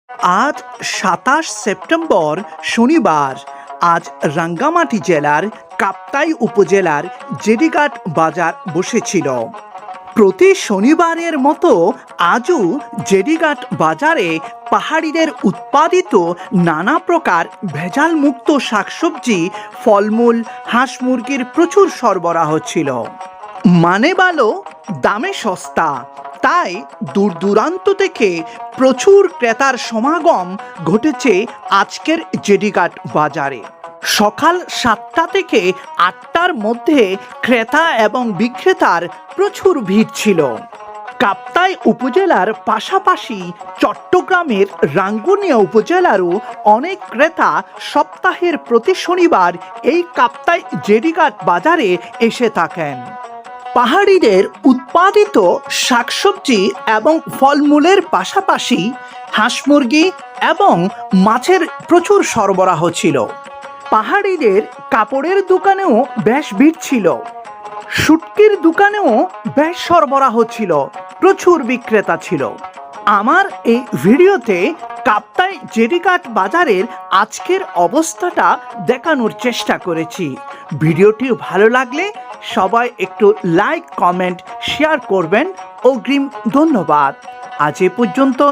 আজ ২৭ সেপ্টেম্বর শনিবার। আজ রাঙ্গামাটি জেলার কাপ্তাই উপজেলার জেডিঘাট বাজার বসেছিল। প্রতি শনিবারের মতো আজও জেডিঘাট বাজারে পাহাড়িদের উৎপাদিত নানা প্রকার ভেজালমুক্ত শাকসবজি, ফলমূল, হাঁস মুরগির প্রচুর সরবরাহ ছিল। মানে ভালো, দামে সস্তা, তাই দূর দূরান্ত থেকে প্রচুর ক্রেতার সমাগম ঘটেছে আজকের জেডিঘাট বাজারে। সকাল ৭টা থেকে ৮টার মধ্যে ক্রেতা এবং বিক্রেতার প্রচুর ভিড় ছিল। কাপ্তাই উপজেলার পাশাপাশি চট্টগ্রামের রাঙ্গুনিয়া উপজেলারও অনেক ক্রেতা সপ্তাহের প্রতি শনিবার এই কাপ্তাই জেডিঘাট বাজারে এসে থাকেন। পাহাড়িদের উৎপাদিত শাকসবজি এবং ফলমূলের পাশাপাশি হাঁস মুরগি এবং মাছের প্রচুর সরবরাহ ছিল। পাহাড়িদের কাপড়ের দোকানেও বেশ ভিড় ছিল। শুটকির দোকানেও বেশ সরবরাহ ছিল, প্রচুর বিক্রেতা ছিল। আমার এই ভিডিওতে কাপ্তাই জেডিঘাট বাজারের আজকের অবস্থাটা দেখানোর চেষ্টা করেছি। ভিডিওটি ভালো লাগলে সবাই একটু লাইক, কমেন্ট, শেয়ার করবেন। অগ্রিম ধন্যবাদ। আজ এ পর্যন্ত।